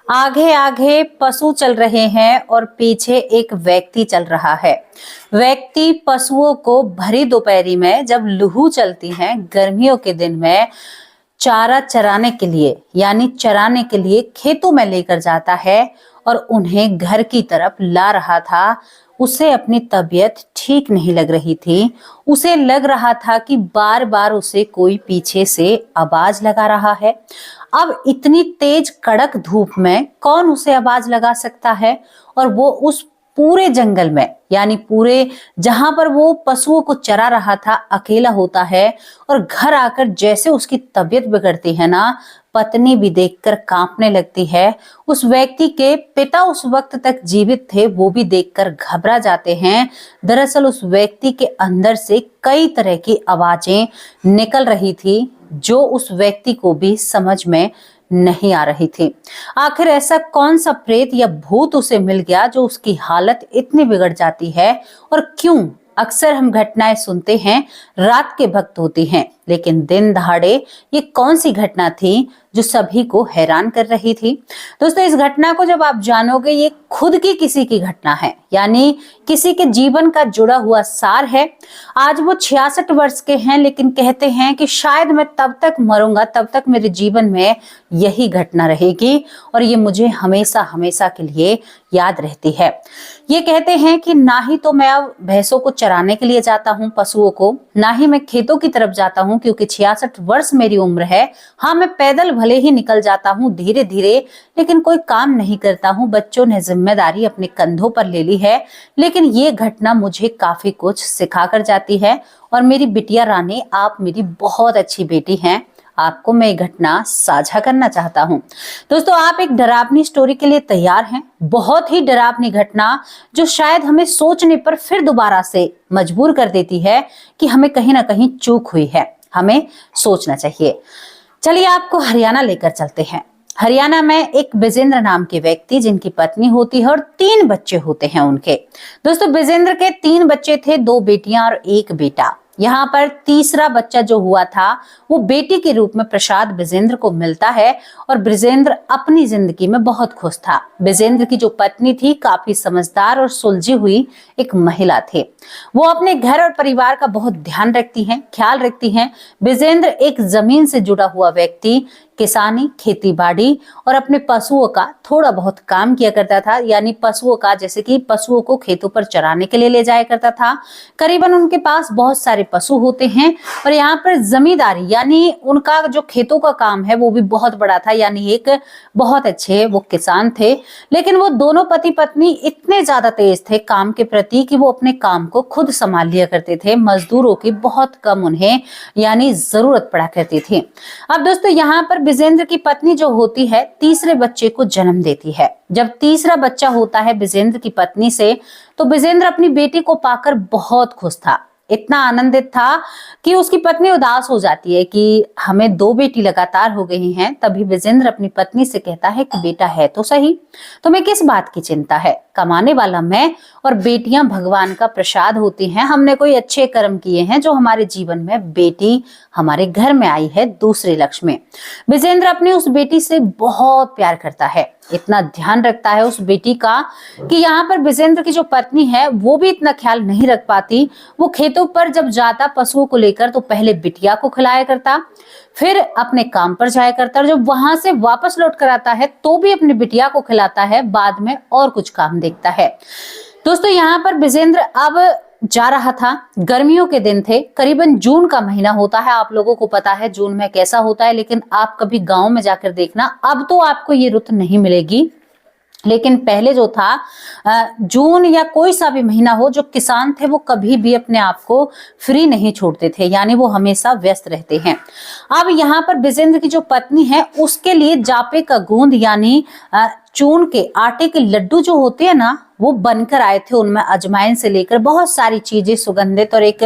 आगे आगे पशु चल रहे हैं और पीछे एक व्यक्ति चल रहा है। व्यक्ति पशुओं को भरी दोपहरी में जब लूह चलती है, गर्मियों के दिन में चारा चराने के लिए यानी चराने के लिए खेतों में लेकर जाता है और उन्हें घर की तरफ ला रहा था। उसे अपनी तबीयत ठीक नहीं लग रही थी। उसे लग रहा था कि बार बार उसे कोई पीछे से आवाज लगा रहा है। अब इतनी तेज कड़क धूप में कौन उसे आवाज लगा सकता है, और वो उस पूरे जंगल में यानी पूरे जहां पर वो पशुओं को चरा रहा था अकेला होता है। और घर आकर जैसे उसकी तबीयत बिगड़ती है ना, पत्नी भी देखकर कांपने लगती है। उस व्यक्ति के पिता उस वक्त तक जीवित थे, वो भी देखकर घबरा जाते हैं। दरअसल उस व्यक्ति के अंदर से कई तरह की आवाजें निकल रही थी जो उस व्यक्ति को भी समझ में नहीं आ रही थी। आखिर ऐसा कौन सा प्रेत या भूत उसे मिल गया जो उसकी हालत इतनी बिगड़ जाती है, और क्यों अक्सर हम घटनाएं सुनते हैं रात के वक्त होती हैं, लेकिन दिन दहाड़े ये कौन सी घटना थी जो सभी को हैरान कर रही थी। दोस्तों, इस घटना को जब आप जानोगे, ये खुद की किसी की घटना है, यानी किसी के जीवन का जुड़ा हुआ सार है। आज वो 66 वर्ष के हैं, लेकिन कहते हैं कि शायद मैं तब तक मरूंगा, तब तक मेरे जीवन में यही घटना रहेगी और ये मुझे हमेशा हमेशा के लिए याद रहती है। ये कहते हैं कि ना ही तो मैं अब भैंसों को चराने के लिए जाता हूँ, पशुओं को, ना ही मैं खेतों की तरफ जाता हूँ क्योंकि 66 वर्ष मेरी उम्र है। हाँ, मैं पैदल भले ही निकल जाता हूँ धीरे धीरे, लेकिन कोई काम नहीं करता हूँ। बच्चों ने जिम्मेदारी अपने कंधों पर ले ली है, लेकिन ये घटना मुझे काफी कुछ सिखा कर जाती है। और मेरी बिटिया रानी, आप मेरी बहुत अच्छी बेटी हैं, आपको मैं ये घटना साझा करना चाहता हूं। दोस्तों, आप एक डरावनी स्टोरी के लिए तैयार हैं? बहुत ही डरावनी घटना जो शायद हमें सोचने पर फिर दोबारा से मजबूर कर देती है कि हमें कहीं ना कहीं चूक हुई है, हमें सोचना चाहिए। चलिए आपको हरियाणा लेकर चलते हैं। हरियाणा में एक बिजेंद्र नाम के व्यक्ति, जिनकी पत्नी होती है और 3 बच्चे होते हैं उनके। दोस्तों, बिजेंद्र के 3 बच्चे थे, 2 बेटियां और 1 बेटा। यहाँ पर तीसरा बच्चा जो हुआ था वो बेटी के रूप में प्रसाद बिजेंद्र को मिलता है और बिजेंद्र अपनी जिंदगी में बहुत खुश था। बिजेंद्र की जो पत्नी थी काफी समझदार और सुलझी हुई एक महिला थी। वो अपने घर और परिवार का बहुत ध्यान रखती हैं, ख्याल रखती हैं। बिजेंद्र एक जमीन से जुड़ा हुआ व्यक्ति, किसानी, खेती बाड़ी और अपने पशुओं का थोड़ा बहुत काम किया करता था। यानी पशुओं का, जैसे कि पशुओं को खेतों पर चराने के लिए ले जाया करता था। करीबन उनके पास बहुत सारे पशु होते हैं और यहाँ पर जमींदारी यानी उनका जो खेतों का काम है वो भी बहुत बड़ा था। यानी एक बहुत अच्छे वो किसान थे। लेकिन वो दोनों पति पत्नी इतने ज्यादा तेज थे काम के प्रति कि वो अपने काम को खुद संभाल लिया करते थे। मजदूरों की बहुत कम उन्हें यानी जरूरत पड़ा करती थी। अब दोस्तों, यहाँ पर बिजेंद्र की पत्नी जो होती है तीसरे बच्चे को जन्म देती है। जब तीसरा बच्चा होता है बिजेंद्र की पत्नी से, तो बिजेंद्र अपनी बेटी को पाकर बहुत खुश था, इतना आनंदित था कि उसकी पत्नी उदास हो जाती है कि हमें 2 बेटी लगातार हो गई हैं। तभी बिजेंद्र अपनी पत्नी से कहता है कि बेटा है तो सही, तुम्हें किस बात की चिंता है? कमाने वाला मैं और बेटियां भगवान का प्रसाद होती हैं। हमने कोई अच्छे कर्म किए हैं जो हमारे जीवन में बेटी हमारे घर में आई है दूसरे लक्ष्य। बिजेंद्र अपनी उस बेटी से बहुत प्यार करता है, इतना ध्यान रखता है उस बेटी का कि यहाँ पर बिजेंद्र की जो पत्नी है वो भी इतना ख्याल नहीं रख पाती। वो खेतों पर जब जाता पशुओं को लेकर तो पहले बिटिया को खिलाया करता, फिर अपने काम पर जाया करता, और जब वहां से वापस लौट कर आता है तो भी अपनी बिटिया को खिलाता है, बाद में और कुछ काम देखता है। दोस्तों, यहाँ पर बिजेंद्र अब जा रहा था। गर्मियों के दिन थे, करीबन जून का महीना होता है। आप लोगों को पता है जून में कैसा होता है, लेकिन आप कभी गांव में जाकर देखना, अब तो आपको ये रुत नहीं मिलेगी। लेकिन पहले जो था जून या कोई सा भी महीना हो, जो किसान थे वो कभी भी अपने आप को फ्री नहीं छोड़ते थे, यानी वो हमेशा व्यस्त रहते हैं। अब यहाँ पर बिजेंद्र की जो पत्नी है उसके लिए जापे का गूंद यानी चून के आटे के लड्डू जो होते हैं ना, वो बनकर आए थे। उनमें अजवाइन से लेकर बहुत सारी चीजें सुगंधित, और एक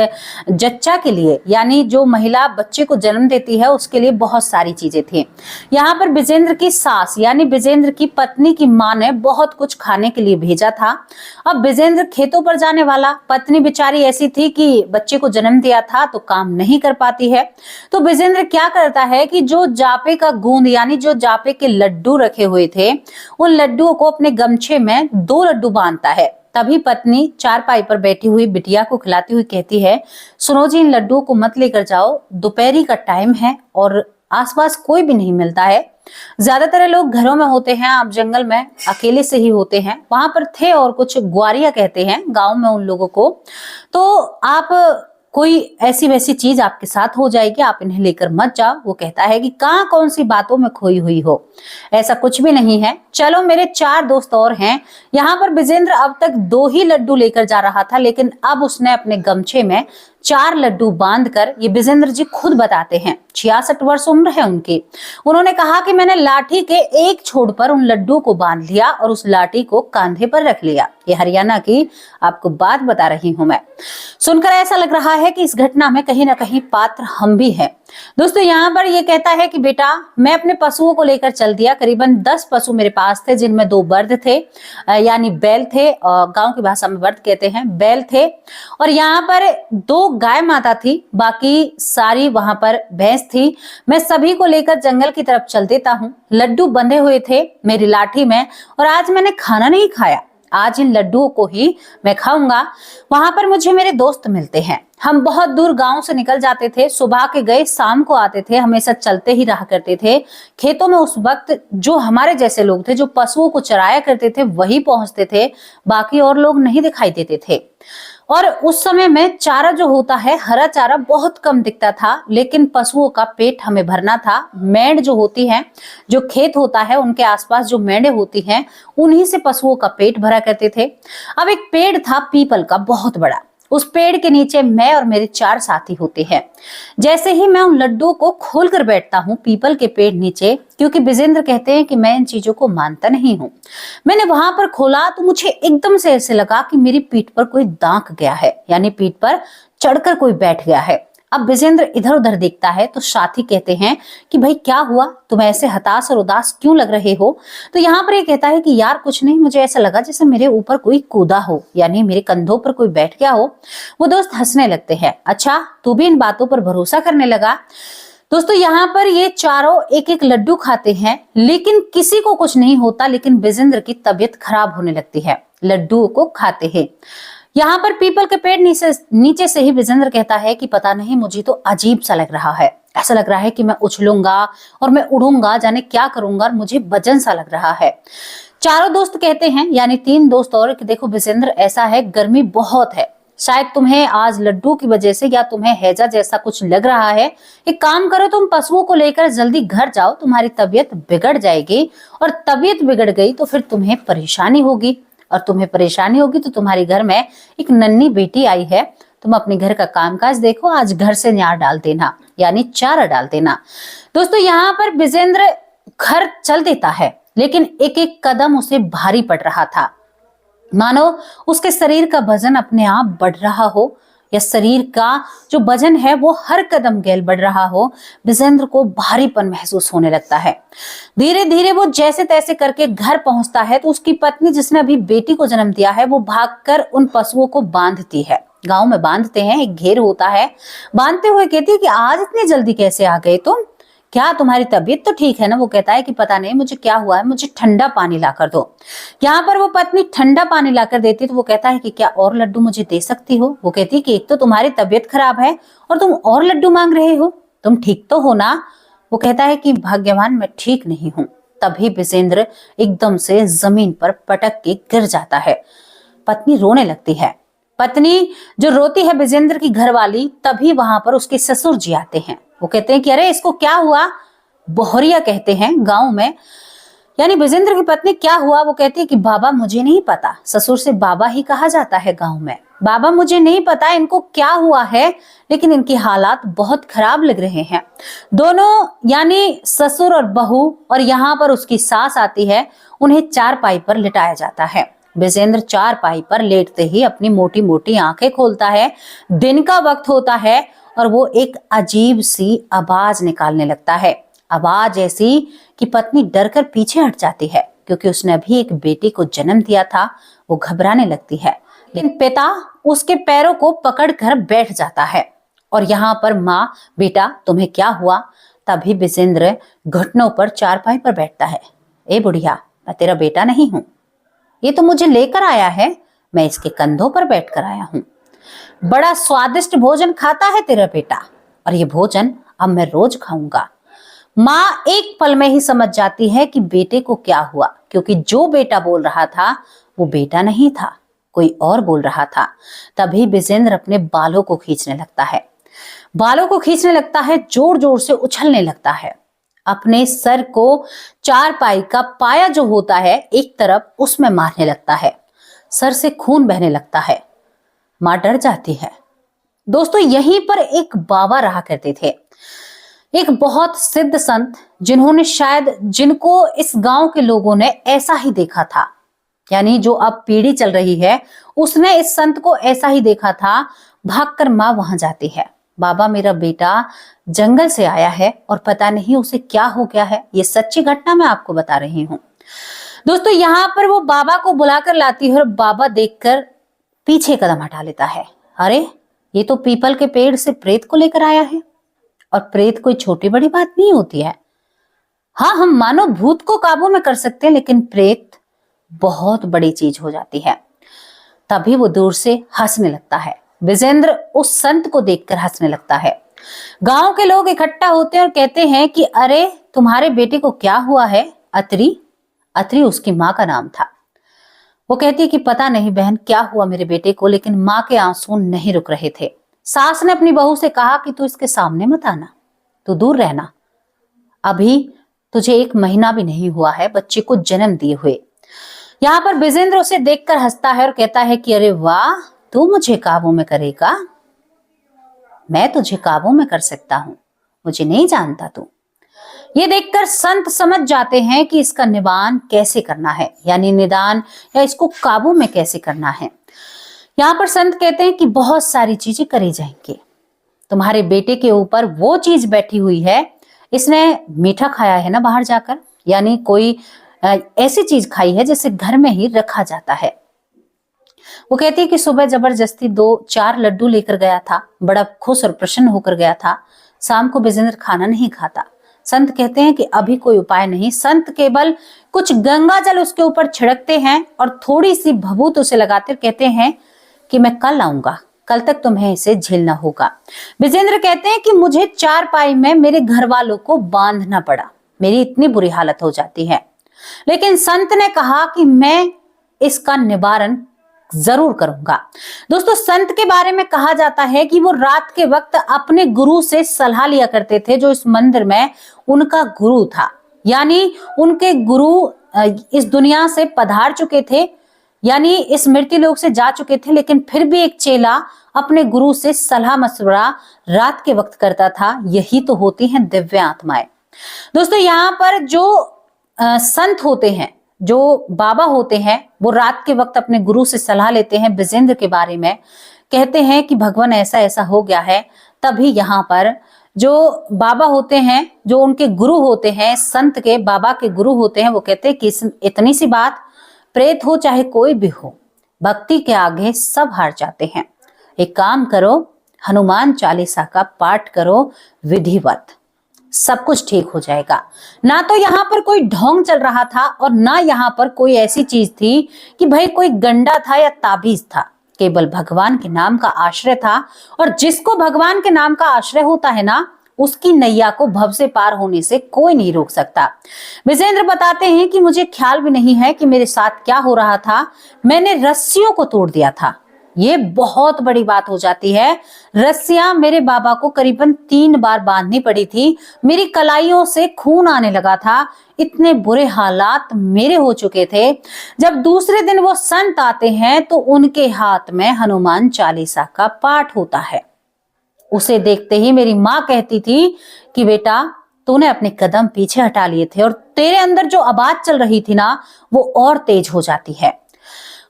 जच्चा के लिए यानी जो महिला बच्चे को जन्म देती है उसके लिए बहुत सारी चीजें थी। यहाँ पर विजेंद्र की सास यानी विजेंद्र की पत्नी की माँ ने बहुत कुछ खाने के लिए भेजा था। अब विजेंद्र खेतों पर जाने वाला, पत्नी बेचारी ऐसी थी कि बच्चे को जन्म दिया था तो काम नहीं कर पाती है। तो विजेंद्र क्या करता है कि जो जापे का गूंद यानी जो जापे के लड्डू रखे हुए थे, उन लड्डुओं को अपने गमछे में 2 लड्डू बांधता है। तभी पत्नी चारपाई पर बैठी हुई बिटिया को खिलाती हुई कहती है, सुनो जी, इन लड्डुओं को मत लेकर जाओ, दोपहरी का टाइम है और आसपास कोई भी नहीं मिलता है। ज्यादातर लोग घरों में होते हैं, आप जंगल में अकेले से ही होते हैं। वहां पर थे और कुछ ग्वारिया कहते हैं गांव में उन लोगों को। तो आप कोई ऐसी वैसी चीज आपके साथ हो जाएगी, आप इन्हें लेकर मत जाओ। वो कहता है कि कहां कौन सी बातों में खोई हुई हो, ऐसा कुछ भी नहीं है, चलो मेरे 4 दोस्त और हैं। यहाँ पर विजेंद्र अब तक 2 ही लड्डू लेकर जा रहा था, लेकिन अब उसने अपने गमछे में 4 लड्डू बांधकर, ये विजेंद्र जी खुद बताते हैं, 66 वर्ष उम्र है उनकी। उन्होंने कहा कि मैंने लाठी के एक छोर पर उन लड्डू को बांध लिया और उस लाठी को कांधे पर रख लिया। ये हरियाणा की आपको बात बता रही हूं मैं। सुनकर ऐसा लग रहा है कि इस घटना में कहीं ना कहीं पात्र हम भी हैं। दोस्तों यहाँ पर ये कहता है कि बेटा मैं अपने पशुओं को लेकर चल दिया। करीबन 10 पशु मेरे पास थे, जिनमें 2 बर्द थे यानी बैल थे, गांव की भाषा में बर्द कहते हैं, बैल थे। और यहाँ पर 2 गाय माता थी, बाकी सारी वहां पर भैंस थी। मैं सभी को लेकर जंगल की तरफ चल देता हूँ। लड्डू बंधे हुए थे मेरी लाठी में, और आज मैंने खाना नहीं खाया, आज इन लड्डुओं को ही मैं खाऊंगा। वहां पर मुझे मेरे दोस्त मिलते हैं, हम बहुत दूर गांव से निकल जाते थे, सुबह के गए शाम को आते थे, हमेशा चलते ही रहा करते थे। खेतों में उस वक्त जो हमारे जैसे लोग थे, जो पशुओं को चराया करते थे, वही पहुंचते थे, बाकी और लोग नहीं दिखाई देते थे। और उस समय में चारा जो होता है, हरा चारा बहुत कम दिखता था, लेकिन पशुओं का पेट हमें भरना था। मेंढ जो होती है, जो खेत होता है उनके आसपास जो मेंढे होती हैं, उन्हीं से पशुओं का पेट भरा करते थे। अब एक पेड़ था पीपल का बहुत बड़ा, उस पेड़ के नीचे मैं और मेरे 4 साथी होते हैं। जैसे ही मैं उन लड्डुओं को खोलकर बैठता हूँ पीपल के पेड़ नीचे, क्योंकि विजेंद्र कहते हैं कि मैं इन चीजों को मानता नहीं हूँ, मैंने वहां पर खोला तो मुझे एकदम से ऐसे लगा कि मेरी पीठ पर कोई दांक गया है, यानी पीठ पर चढ़कर कोई बैठ गया है। अब विजेंद्र इधर उधर देखता है तो साथी कहते हैं कि भाई क्या हुआ, तुम ऐसे हताश और उदास क्यों लग रहे हो। तो यहाँ पर ये कहता है कि यार कुछ नहीं, मुझे ऐसा लगा जैसे मेरे ऊपर कोई कूदा हो, यानी मेरे कंधों पर कोई बैठ गया हो। वो दोस्त हंसने लगते हैं, अच्छा तू भी इन बातों पर भरोसा करने लगा। दोस्तों यहाँ पर ये चारों एक एक लड्डू खाते हैं, लेकिन किसी को कुछ नहीं होता, लेकिन विजेंद्र की तबीयत खराब होने लगती है लड्डुओं को खाते हैं। यहाँ पर पीपल के पेड़ नीचे से ही विजेंद्र कहता है कि पता नहीं, मुझे तो अजीब सा लग रहा है, ऐसा लग रहा है कि मैं उछलूंगा और मैं उड़ूंगा, जाने क्या करूंगा, और मुझे वजन सा लग रहा है। चारों दोस्त कहते हैं, यानी 3 दोस्त और, कि देखो विजेंद्र ऐसा है, गर्मी बहुत है, शायद तुम्हें आज लड्डू की वजह से या तुम्हें हैजा जैसा कुछ लग रहा है। एक काम करो, तुम पशुओं को लेकर जल्दी घर जाओ, तुम्हारी तबीयत बिगड़ जाएगी, और तबीयत बिगड़ गई तो फिर तुम्हें परेशानी होगी, और तुम्हें परेशानी होगी तो तुम्हारे घर में एक नन्ही बेटी आई है, तुम अपने घर का कामकाज देखो, आज घर से न्यार डाल देना, यानी चारा डाल देना। दोस्तों यहाँ पर विजेंद्र घर चल देता है, लेकिन एक एक कदम उसे भारी पड़ रहा था, मानो उसके शरीर का वजन अपने आप बढ़ रहा हो, या शरीर का जो वजन है वो हर कदम गैल बढ़ रहा हो। विजेंद्र को भारीपन महसूस होने लगता है। धीरे धीरे वो जैसे तैसे करके घर पहुंचता है तो उसकी पत्नी, जिसने अभी बेटी को जन्म दिया है, वो भागकर उन पशुओं को बांधती है। गांव में बांधते हैं, एक घेर होता है, बांधते हुए कहती है कि आज इतनी जल्दी कैसे आ गए तुम, क्या तुम्हारी तबीयत तो ठीक है ना। वो कहता है कि पता नहीं मुझे क्या हुआ है, मुझे ठंडा पानी ला कर दो। यहाँ पर वो पत्नी ठंडा पानी ला कर देती तो वो कहता है कि क्या और लड्डू मुझे दे सकती हो। वो कहती है कि एक तो तुम्हारी तबीयत खराब है और तुम और लड्डू मांग रहे हो, तुम ठीक तो हो ना। वो कहता है कि भाग्यवान मैं ठीक नहीं हूँ। तभी विजेंद्र एकदम से जमीन पर पटक के गिर जाता है। पत्नी रोने लगती है। पत्नी जो रोती है विजेंद्र की घरवाली, तभी वहां पर उसके ससुर जी आते हैं। वो कहते हैं कि अरे इसको क्या हुआ, बोहरिया कहते हैं गांव में, यानी विजेंद्र की पत्नी क्या हुआ। वो कहती है कि बाबा मुझे नहीं पता, ससुर से बाबा ही कहा जाता है गांव में। बाबा मुझे नहीं पता इनको क्या हुआ है, लेकिन इनकी हालात बहुत खराब लग रहे हैं। दोनों यानी ससुर और बहू और यहाँ पर उसकी सास आती है, उन्हें चारपाई पर लिटाया जाता है। विजेंद्र चारपाई पर लेटते ही अपनी मोटी मोटी आंखें खोलता है। दिन का वक्त होता है और वो एक अजीब सी आवाज निकालने लगता है। आवाज ऐसी कि पत्नी डरकर पीछे हट जाती है, क्योंकि उसने अभी एक बेटी को जन्म दिया था। वो घबराने लगती है, लेकिन पिता उसके पैरों को पकड़कर बैठ जाता है। और यहाँ पर माँ, बेटा तुम्हें क्या हुआ? तभी विजेंद्र घुटनों पर चारपाई पर बैठता है। ए बुढ़िया, मैं तेरा बेटा नहीं हूं, ये तो मुझे लेकर आया है, मैं इसके कंधों पर बैठकर आया हूं। बड़ा स्वादिष्ट भोजन खाता है तेरा बेटा, और ये भोजन अब मैं रोज खाऊंगा। माँ एक पल में ही समझ जाती है कि बेटे को क्या हुआ, क्योंकि जो बेटा बोल रहा था वो बेटा नहीं था, कोई और बोल रहा था। तभी विजेंद्र अपने बालों को खींचने लगता है, बालों को खींचने लगता है, जोर जोर से उछलने लगता है। अपने सर को चारपाई का पाया जो होता है एक तरफ, उसमें मारने लगता है। सर से खून बहने लगता है। मां डर जाती है। दोस्तों, यहीं पर एक बाबा रहा करते थे, एक बहुत सिद्ध संत, जिनको इस गांव के लोगों ने ऐसा ही देखा था। यानी जो अब पीढ़ी चल रही है, उसने इस संत को ऐसा ही देखा था। भागकर मां वहां जाती है। बाबा, मेरा बेटा जंगल से आया है और पता नहीं उसे क्या हो गया है। ये सच्ची घटना मैं आपको बता रही हूँ। दोस्तों, यहाँ पर वो बाबा को बुलाकर लाती है और बाबा देखकर पीछे कदम हटा लेता है। अरे, ये तो पीपल के पेड़ से प्रेत को लेकर आया है, और प्रेत कोई छोटी बड़ी बात नहीं होती है। हाँ, हम मानो भूत को काबू में कर सकते हैं, लेकिन प्रेत बहुत बड़ी चीज हो जाती है। तभी वो दूर से हंसने लगता है। विजेंद्र उस संत को देखकर हंसने लगता है। गांव के लोग इकट्ठा होते हैं और कहते हैं कि अरे, तुम्हारे बेटे को क्या हुआ है? अत्री उसकी माँ का नाम था। वो कहती है कि पता नहीं बहन क्या हुआ मेरे बेटे को, लेकिन माँ के आंसू नहीं रुक रहे थे। सास ने अपनी बहू से कहा कि तू इसके सामने मत आना, तू दूर रहना, अभी तुझे 1 महीना भी नहीं हुआ है बच्चे को जन्म दिए हुए। यहाँ पर विजेंद्र उसे देखकर हंसता है और कहता है कि अरे वाह, तू मुझे काबू में करेगा? मैं तुझे काबू में कर सकता हूं, मुझे नहीं जानता तू। ये देखकर संत समझ जाते हैं कि इसका निदान कैसे करना है, यानी निदान या इसको काबू में कैसे करना है। यहाँ पर संत कहते हैं कि बहुत सारी चीजें करी जाएंगी। तुम्हारे बेटे के ऊपर वो चीज बैठी हुई है, इसने मीठा खाया है ना बाहर जाकर, यानी कोई ऐसी चीज खाई है जिसे घर में ही रखा जाता है। वो कहती है कि सुबह जबरदस्ती 2-4 लड्डू लेकर गया था, बड़ा खुश और प्रसन्न होकर गया था। शाम को विजेंद्र खाना नहीं खाता। संत कहते हैं कि अभी कोई उपाय नहीं। संत केवल कुछ गंगा जल उसके ऊपर छिड़कते हैं और थोड़ी सी भभूत उसे लगाते कहते हैं कि मैं कल आऊंगा, कल तक तुम्हें इसे झेलना होगा। विजेंद्र कहते हैं कि मुझे चारपाई में मेरे घर वालों को बांधना पड़ा, मेरी इतनी बुरी हालत हो जाती है, लेकिन संत ने कहा कि मैं इसका निवारण जरूर करूंगा। दोस्तों, संत के बारे में कहा जाता है कि वो रात के वक्त अपने गुरु से सलाह लिया करते थे, जो इस मंदिर में उनका गुरु था। यानी उनके गुरु इस दुनिया से पधार चुके थे, यानी इस मृत्यु लोक से जा चुके थे, लेकिन फिर भी एक चेला अपने गुरु से सलाह मशवरा रात के वक्त करता था। यही तो होती हैं दिव्य आत्माएं। दोस्तों, यहाँ पर जो संत होते हैं, जो बाबा होते हैं, वो रात के वक्त अपने गुरु से सलाह लेते हैं विजेंद्र के बारे में। कहते हैं कि भगवान ऐसा ऐसा हो गया है। तभी यहाँ पर जो बाबा होते हैं, जो उनके गुरु होते हैं, संत के बाबा के गुरु होते हैं, वो कहते हैं कि इतनी सी बात, प्रेत हो चाहे कोई भी हो, भक्ति के आगे सब हार जाते हैं। एक काम करो, हनुमान चालीसा का पाठ करो विधिवत, सब कुछ ठीक हो जाएगा। ना तो यहाँ पर कोई ढोंग चल रहा था और ना यहाँ पर कोई ऐसी चीज थी कि भाई कोई गंडा था या ताबीज था। केवल भगवान के नाम का आश्रय था, और जिसको भगवान के नाम का आश्रय होता है ना, उसकी नैया को भव से पार होने से कोई नहीं रोक सकता। विजेंद्र बताते हैं कि मुझे ख्याल भी नहीं है कि मेरे साथ क्या हो रहा था। मैंने रस्सियों को तोड़ दिया था, ये बहुत बड़ी बात हो जाती है। रस्सियां मेरे बाबा को करीबन 3 बार बांधनी पड़ी थी। मेरी कलाइयों से खून आने लगा था। इतने बुरे हालात मेरे हो चुके थे। जब दूसरे दिन वो संत आते हैं तो उनके हाथ में हनुमान चालीसा का पाठ होता है। उसे देखते ही मेरी माँ कहती थी कि बेटा, तूने अपने कदम पीछे हटा लिए थे और तेरे अंदर जो आवाज चल रही थी ना, वो और तेज हो जाती है।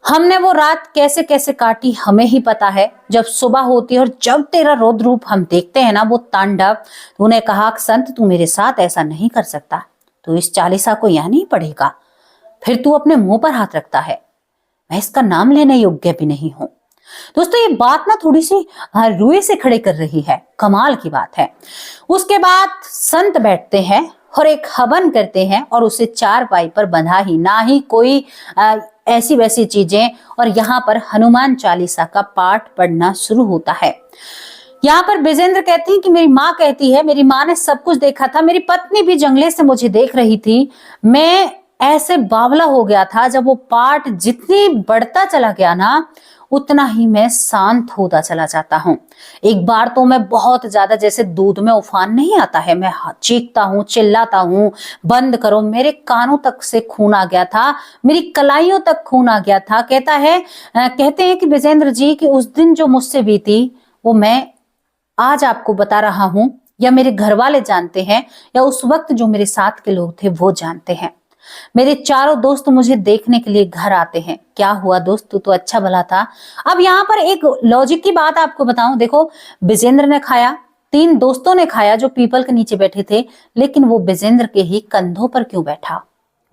हमने वो रात कैसे कैसे काटी हमें ही पता है। जब सुबह होती है और जब तेरा रौद्र रूप हम देखते हैं ना, वो तांडव, तूने कहा संत तू मेरे साथ ऐसा नहीं कर सकता, तू इस चालीसा को यह नहीं पढ़ेगा, फिर तू अपने मुंह पर हाथ रखता है, मैं इसका नाम लेने योग्य भी नहीं हूं। दोस्तों ये बात ना थोड़ी सी रुए से खड़े कर रही है, कमाल की बात है। उसके बाद संत बैठते हैं और एक हवन करते हैं और उसे चारपाई पर बंधा ही, ना ही कोई ऐसी वैसी चीजें, और यहाँ पर हनुमान चालीसा का पाठ पढ़ना शुरू होता है। यहाँ पर विजेंद्र कहती है कि मेरी माँ कहती है, मेरी माँ ने सब कुछ देखा था, मेरी पत्नी भी जंगले से मुझे देख रही थी। मैं ऐसे बावला हो गया था। जब वो पाठ जितनी बढ़ता चला गया ना, उतना ही मैं शांत होता चला जाता हूँ। एक बार तो मैं बहुत ज्यादा, जैसे दूध में उफान नहीं आता है, मैं चीखता हूँ, चिल्लाता हूँ, बंद करो। मेरे कानों तक से खून आ गया था, मेरी कलाइयों तक खून आ गया था। कहते हैं कि विजेंद्र जी कि उस दिन जो मुझसे बीती वो मैं आज आपको बता रहा हूं, या मेरे घर वाले जानते हैं, या उस वक्त जो मेरे साथ के लोग थे वो जानते हैं। मेरे चारों दोस्त मुझे देखने के लिए घर आते हैं। क्या हुआ दोस्त, तू तो अच्छा भला था। अब यहाँ पर एक लॉजिक की बात आपको बताऊं, देखो विजेंद्र ने खाया, 3 दोस्तों ने खाया जो पीपल के नीचे बैठे थे, लेकिन वो विजेंद्र के ही कंधों पर क्यों बैठा?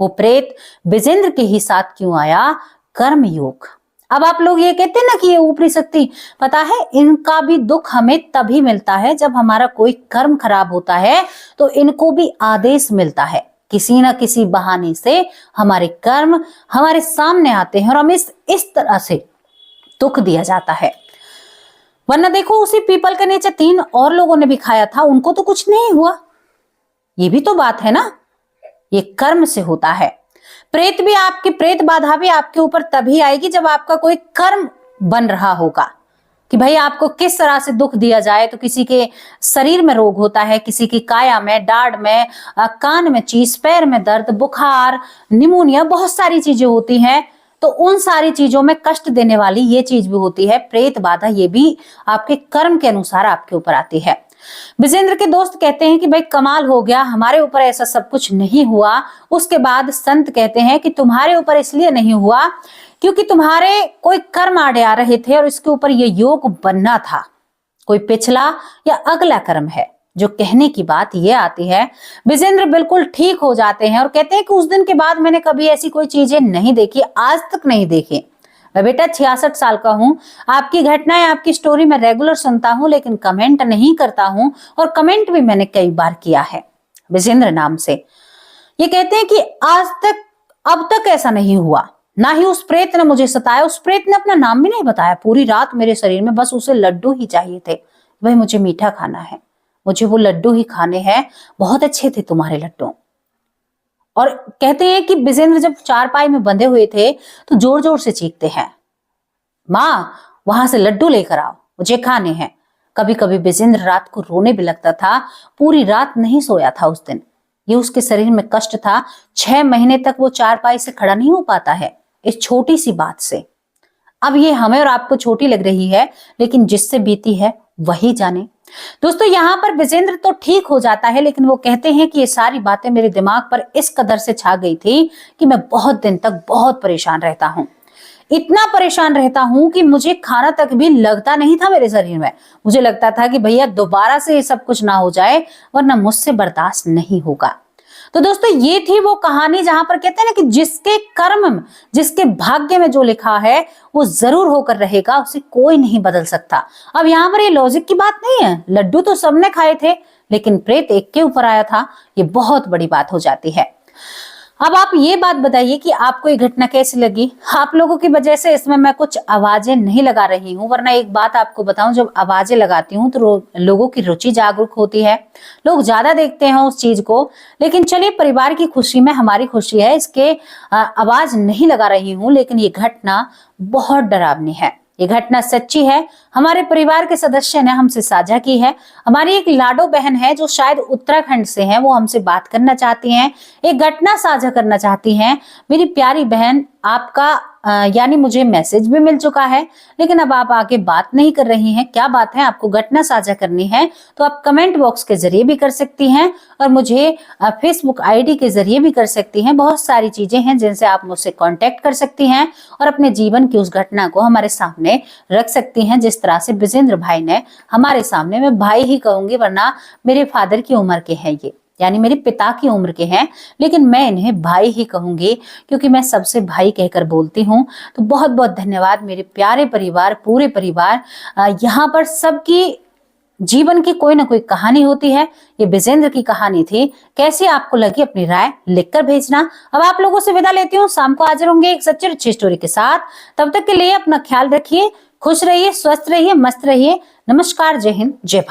वो प्रेत विजेंद्र के ही साथ क्यों आया? कर्म योग। अब आप लोग ये कहते हैं ना कि ये ऊपरी शक्ति, पता है इनका भी दुख हमें तभी मिलता है जब हमारा कोई कर्म खराब होता है, तो इनको भी आदेश मिलता है, किसी ना किसी बहाने से हमारे कर्म हमारे सामने आते हैं और हमें इस तरह से दुख दिया जाता है। वरना देखो उसी पीपल के नीचे 3 और लोगों ने भी खाया था, उनको तो कुछ नहीं हुआ। ये भी तो बात है ना, ये कर्म से होता है। प्रेत भी आपकी, प्रेत बाधा भी आपके ऊपर तभी आएगी जब आपका कोई कर्म बन रहा होगा कि भाई आपको किस तरह से दुख दिया जाए। तो किसी के शरीर में रोग होता है, किसी की काया में, दाढ़ में, कान में चीस, पैर में दर्द, बुखार, निमोनिया, बहुत सारी चीजें होती हैं। तो उन सारी चीजों में कष्ट देने वाली ये चीज भी होती है प्रेत बाधा। ये भी आपके कर्म के अनुसार आपके ऊपर आती है। विजेंद्र के दोस्त कहते हैं कि भाई कमाल हो गया, हमारे ऊपर ऐसा सब कुछ नहीं हुआ। उसके बाद संत कहते हैं कि तुम्हारे ऊपर इसलिए नहीं हुआ क्योंकि तुम्हारे कोई कर्म आड़े आ रहे थे और इसके ऊपर ये योग बनना था। कोई पिछला या अगला कर्म है। जो कहने की बात ये आती है, विजेंद्र बिल्कुल ठीक हो जाते हैं और कहते हैं कि उस दिन के बाद मैंने कभी ऐसी कोई चीजें नहीं देखी, आज तक नहीं देखी। मैं बेटा 66 साल का हूं, आपकी घटनाएं, आपकी स्टोरी मैं रेगुलर सुनता हूं, लेकिन कमेंट नहीं करता हूं, और कमेंट भी मैंने कई बार किया है विजेंद्र नाम से। ये कहते हैं कि आज तक, अब तक ऐसा नहीं हुआ, ना ही उस प्रेत ने मुझे सताया। उस प्रेत ने अपना नाम भी नहीं बताया। पूरी रात मेरे शरीर में बस उसे लड्डू ही चाहिए थे। भाई मुझे मीठा खाना है, मुझे वो लड्डू ही खाने हैं, बहुत अच्छे थे तुम्हारे लड्डू। और कहते हैं कि विजेंद्र जब चारपाई में बंधे हुए थे तो जोर जोर से चीखते हैं, माँ वहां से लड्डू लेकर आओ, मुझे खाने हैं। कभी कभी विजेंद्र रात को रोने भी लगता था। पूरी रात नहीं सोया था उस दिन। ये उसके शरीर में कष्ट था। 6 महीने तक वो चारपाई से खड़ा नहीं हो पाता है इस छोटी सी बात से। अब ये हमें और आपको छोटी लग रही है, लेकिन जिससे बीती है वही जाने। दोस्तों यहाँ पर विजेंद्र तो ठीक हो जाता है, लेकिन वो कहते हैं कि ये सारी बातें मेरे दिमाग पर इस कदर से छा गई थी कि मैं बहुत दिन तक बहुत परेशान रहता हूँ। इतना परेशान रहता हूं कि मुझे खाना तक भी लगता नहीं था मेरे शरीर में। मुझे लगता था कि भैया दोबारा से ये सब कुछ ना हो जाए, वरना मुझसे बर्दाश्त नहीं होगा। तो दोस्तों ये थी वो कहानी जहां पर कहते हैं ना कि जिसके कर्म में, जिसके भाग्य में जो लिखा है वो जरूर होकर रहेगा, उसे कोई नहीं बदल सकता। अब यहाँ पर ये लॉजिक की बात नहीं है, लड्डू तो सबने खाए थे, लेकिन प्रेत एक के ऊपर आया था। ये बहुत बड़ी बात हो जाती है। अब आप ये बात बताइए कि आपको ये घटना कैसी लगी। आप लोगों की वजह से इसमें मैं कुछ आवाजें नहीं लगा रही हूँ, वरना एक बात आपको बताऊं, जब आवाजें लगाती हूँ तो लोगों की रुचि जागरूक होती है, लोग ज्यादा देखते हैं उस चीज को। लेकिन चलिए, परिवार की खुशी में हमारी खुशी है, इसके आवाज नहीं लगा रही हूँ। लेकिन ये घटना बहुत डरावनी है। ये घटना सच्ची है, हमारे परिवार के सदस्य ने हमसे साझा की है। हमारी एक लाडो बहन है जो शायद उत्तराखंड से है, वो हमसे बात करना चाहती हैं, एक घटना साझा करना चाहती हैं। मेरी प्यारी बहन, आपका यानी मुझे मैसेज भी मिल चुका है, लेकिन अब आप आगे बात नहीं कर रही हैं। क्या बात है, आपको घटना साझा करनी है तो आप कमेंट बॉक्स के जरिए भी कर सकती हैं और मुझे फेसबुक आईडी के जरिए भी कर सकती हैं। बहुत सारी चीजें हैं जिनसे आप मुझसे कांटेक्ट कर सकती हैं और अपने जीवन की उस घटना को हमारे सामने रख सकती हैं, जिस तरह से विजेंद्र भाई ने हमारे सामने, मैं भाई ही कहूंगी वरना मेरे फादर की उम्र के हैं, ये यानी मेरे पिता की उम्र के हैं, लेकिन मैं इन्हें भाई ही कहूंगी क्योंकि मैं सबसे भाई कहकर बोलती हूँ। तो बहुत बहुत धन्यवाद मेरे प्यारे परिवार, पूरे परिवार। यहाँ पर सबकी जीवन की कोई ना कोई कहानी होती है, ये विजेंद्र की कहानी थी। कैसी आपको लगी, अपनी राय लिखकर भेजना। अब आप लोगों से विदा लेती हूँ, शाम को हाजिर होंगे एक सच्ची अच्छी स्टोरी के साथ। तब तक के लिए अपना ख्याल रखिए, खुश रहिए, स्वस्थ रहिए, मस्त रहिए। नमस्कार, जय हिंद, जय भारत।